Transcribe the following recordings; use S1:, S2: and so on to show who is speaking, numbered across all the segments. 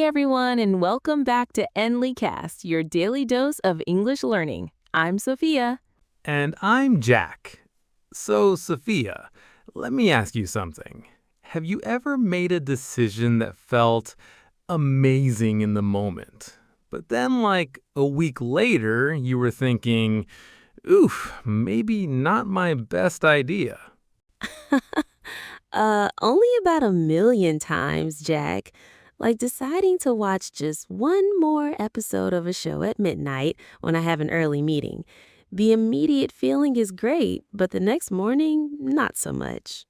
S1: everyone, and welcome back to Enlycast, your daily dose of English learning. I'm Sophia.
S2: And I'm Jack. So, Sophia, let me ask you something. Have you ever made a decision that felt amazing in the moment, but then, like a week later, you were thinking, oof, maybe not my best idea?
S1: Only about 1,000,000 times, Jack. Like deciding to watch just one more episode of a show at midnight when I have an early meeting. The immediate feeling is great, but the next morning, not so much.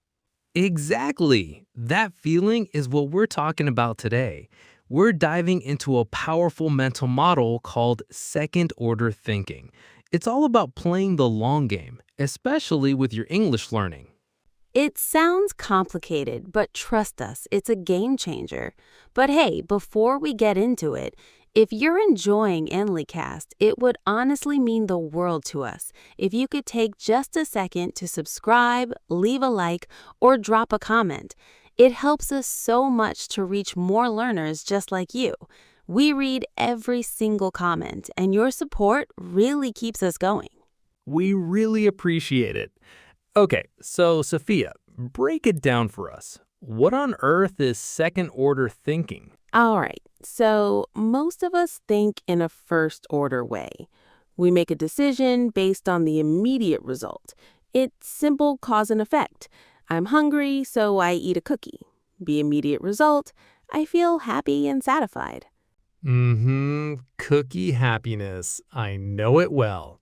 S2: Exactly. That feeling is what we're talking about today. We're diving into a powerful mental model called second order thinking. It's all about playing the long game, especially with your English learning.
S1: It sounds complicated, but trust us, it's a game changer. But hey, before we get into it, if you're enjoying Enlycast, it would honestly mean the world to us if you could take just a second to subscribe, leave a like, or drop a comment. It helps us so much to reach more learners just like you. We read every single comment, and your support really keeps us going.
S2: We really appreciate it. Okay, so Sophia, break it down for us. What on earth is second order thinking?
S1: All right, so most of us think in a first order way. We make a decision based on the immediate result. It's simple cause and effect. I'm hungry, so I eat a cookie. The immediate result, I feel happy and satisfied.
S2: Cookie happiness. I know it well.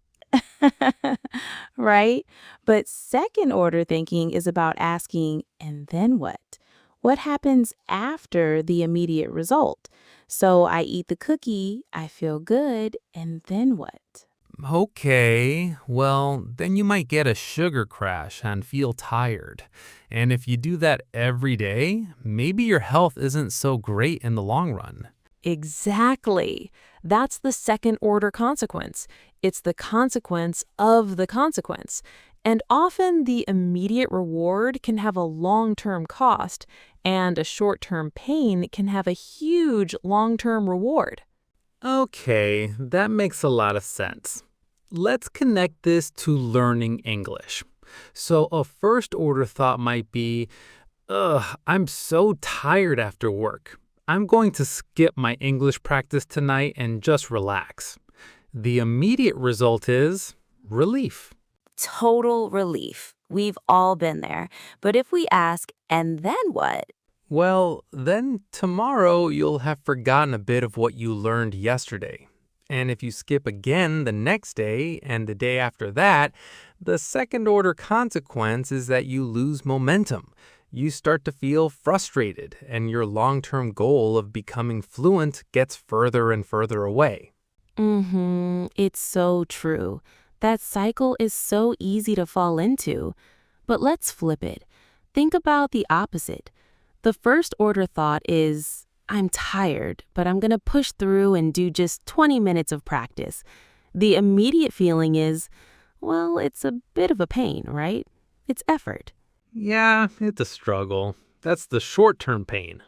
S1: Right? But second order thinking is about asking, and then what? What happens after the immediate result? So I eat the cookie, I feel good, and then what?
S2: Okay, well, then you might get a sugar crash and feel tired. And if you do that every day, maybe your health isn't so great in the long run.
S1: Exactly. That's the second order consequence. It's the consequence of the consequence. And often the immediate reward can have a long-term cost, and a short-term pain can have a huge long-term reward.
S2: Okay, that makes a lot of sense. Let's connect this to learning English. So, a first order thought might be, ugh, I'm so tired after work. I'm going to skip my English practice tonight and just relax. The immediate result is relief.
S1: Total relief. We've all been there. But if we ask, and then what?
S2: Well, then tomorrow you'll have forgotten a bit of what you learned yesterday. And if you skip again the next day and the day after that, the second order consequence is that you lose momentum. You start to feel frustrated, and your long-term goal of becoming fluent gets further and further away.
S1: It's so true. That cycle is so easy to fall into. But let's flip it. Think about the opposite. The first order thought is, I'm tired, but I'm going to push through and do just 20 minutes of practice. The immediate feeling is, well, it's a bit of a pain, right? It's effort.
S2: Yeah, it's a struggle. That's the short-term pain.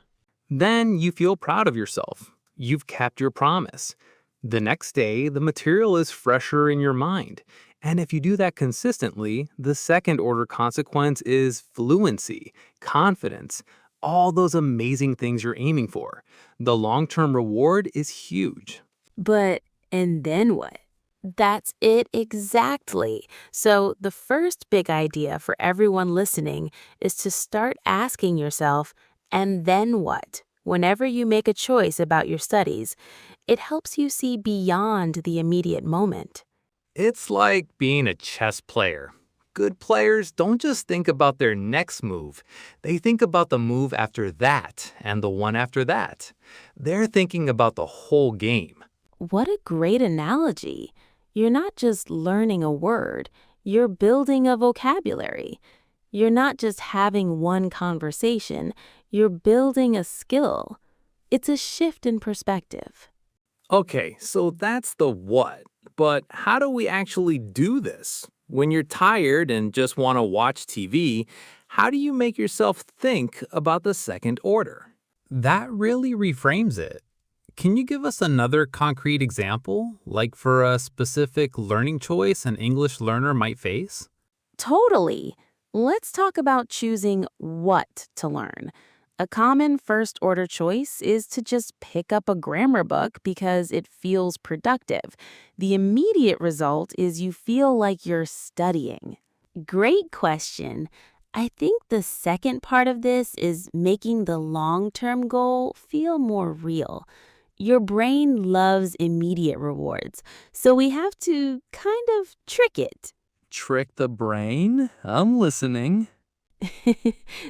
S2: Then you feel proud of yourself. You've kept your promise. The next day, the material is fresher in your mind. And if you do that consistently, the second order consequence is fluency, confidence, all those amazing things you're aiming for. The long-term reward is huge.
S1: But, and then what? That's it exactly. So, the first big idea for everyone listening is to start asking yourself, and then what? Whenever you make a choice about your studies, it helps you see beyond the immediate moment.
S2: It's like being a chess player. Good players don't just think about their next move. They think about the move after that and the one after that. They're thinking about the whole game.
S1: What a great analogy. You're not just learning a word, you're building a vocabulary. You're not just having one conversation, you're building a skill. It's a shift in perspective.
S2: Okay, so that's the what. But how do we actually do this? When you're tired and just want to watch TV, how do you make yourself think about the second order? That really reframes it. Can you give us another concrete example, like for a specific learning choice an English learner might face?
S1: Totally. Let's talk about choosing what to learn. A common first order choice is to just pick up a grammar book because it feels productive. The immediate result is you feel like you're studying. Great question. I think the second part of this is making the long term goal feel more real. Your brain loves immediate rewards, so we have to kind of trick it.
S3: Trick the brain? I'm listening.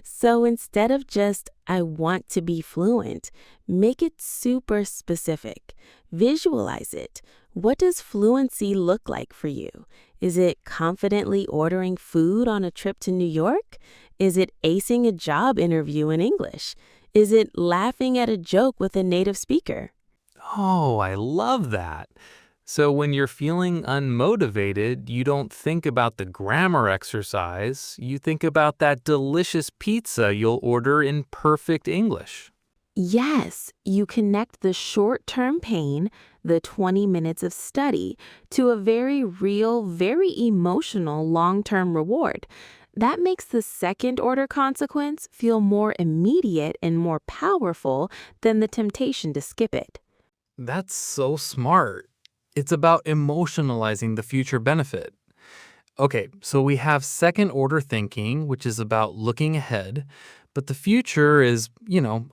S1: So instead of just, I want to be fluent, make it super specific. Visualize it. What does fluency look like for you? Is it confidently ordering food on a trip to New York? Is it acing a job interview in English? Is it laughing at a joke with a native speaker?
S2: Oh, I love that. So when you're feeling unmotivated, you don't think about the grammar exercise, you think about that delicious pizza you'll order in perfect English.
S1: Yes, you connect the short-term pain, the 20 minutes of study, to a very real, very emotional long-term reward. That makes the second-order consequence feel more immediate and more powerful than the temptation to skip it.
S2: That's so smart. It's about emotionalizing the future benefit. Okay, so we have second order thinking, which is about looking ahead, but the future is,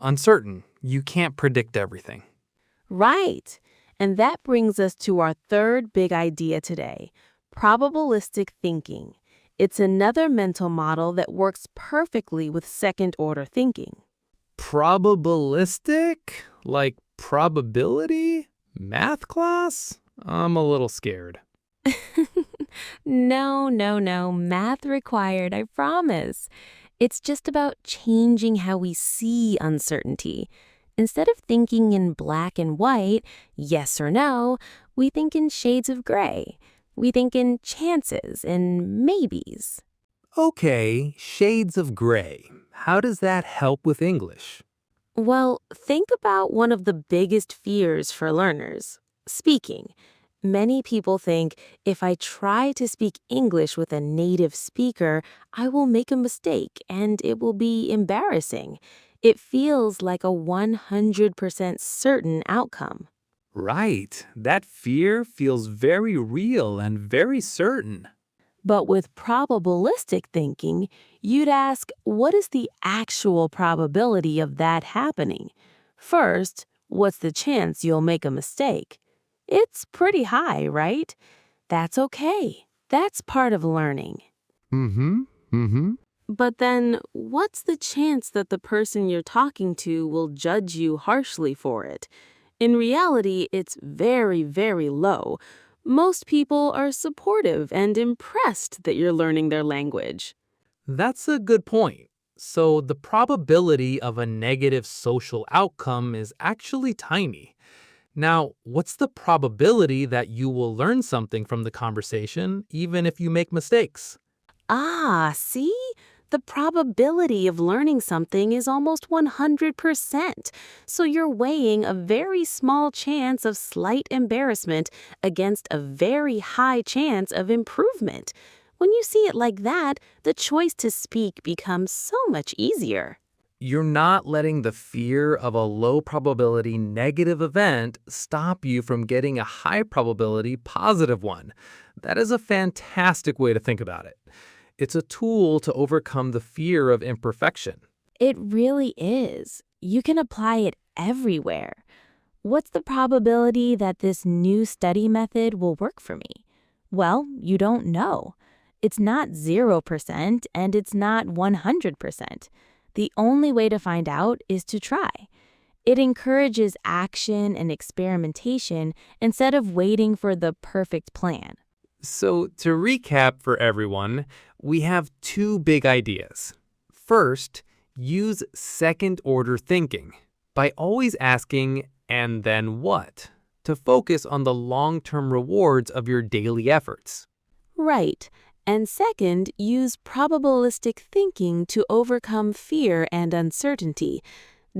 S2: uncertain. You can't predict everything.
S1: Right. And that brings us to our third big idea today, probabilistic thinking. It's another mental model that works perfectly with second-order thinking.
S2: Probabilistic? Like probability? Math class? I'm a little scared.
S1: No, no, no, math required, I promise. It's just about changing how we see uncertainty. Instead of thinking in black and white, yes or no, we think in shades of gray. We think in chances and maybes.
S2: Okay, shades of gray. How does that help with English?
S1: Well, think about one of the biggest fears for learners, speaking. Many people think if I try to speak English with a native speaker, I will make a mistake and it will be embarrassing. It feels like a 100% certain outcome.
S2: Right. That fear feels very real and very certain.
S1: But with probabilistic thinking, you'd ask, what is the actual probability of that happening? First, what's the chance you'll make a mistake? It's pretty high, right? That's okay. That's part of learning.
S2: Mm-hmm.
S1: But then, what's the chance that the person you're talking to will judge you harshly for it? In reality, it's very, very low. Most people are supportive and impressed that you're learning their language.
S2: That's a good point. So the probability of a negative social outcome is actually tiny. Now, what's the probability that you will learn something from the conversation, even if you make mistakes?
S1: Ah, see? The probability of learning something is almost 100%. So you're weighing a very small chance of slight embarrassment against a very high chance of improvement. When you see it like that, the choice to speak becomes so much easier.
S2: You're not letting the fear of a low probability negative event stop you from getting a high probability positive one. That is a fantastic way to think about it. It's a tool to overcome the fear of imperfection.
S1: It really is. You can apply it everywhere. What's the probability that this new study method will work for me? Well, you don't know. It's not 0% and it's not 100%. The only way to find out is to try. It encourages action and experimentation instead of waiting for the perfect plan.
S2: So, to recap for everyone, we have two big ideas. First, use second order thinking by always asking, and then what, to focus on the long-term rewards of your daily efforts.
S1: Right. And second, use probabilistic thinking to overcome fear and uncertainty.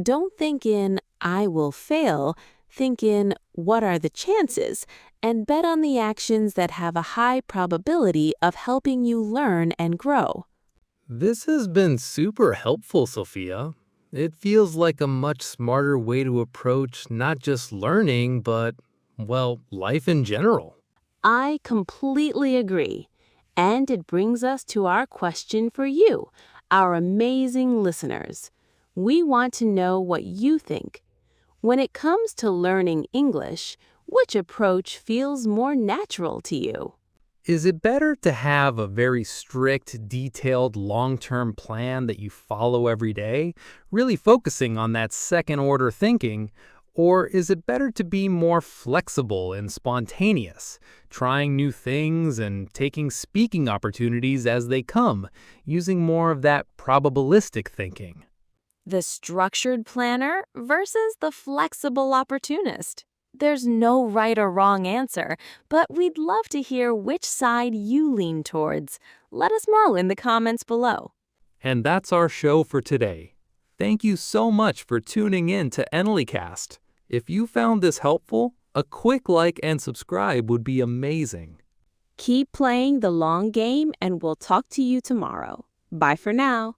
S1: Don't think in, I will fail. Think in what are the chances and bet on the actions that have a high probability of helping you learn and grow.
S2: This has been super helpful, Sophia. It feels like a much smarter way to approach not just learning, but, well, life in general.
S1: I completely agree. And it brings us to our question for you, our amazing listeners. We want to know what you think. When it comes to learning English, which approach feels more natural to you?
S2: Is it better to have a very strict, detailed, long-term plan that you follow every day, really focusing on that second-order thinking, or is it better to be more flexible and spontaneous, trying new things and taking speaking opportunities as they come, using more of that probabilistic thinking?
S1: The structured planner versus the flexible opportunist. There's no right or wrong answer, but we'd love to hear which side you lean towards. Let us know in the comments below.
S2: And that's our show for today. Thank you so much for tuning in to Enlycast. If you found this helpful, a quick like and subscribe would be amazing.
S1: Keep playing the long game, and we'll talk to you tomorrow. Bye for now.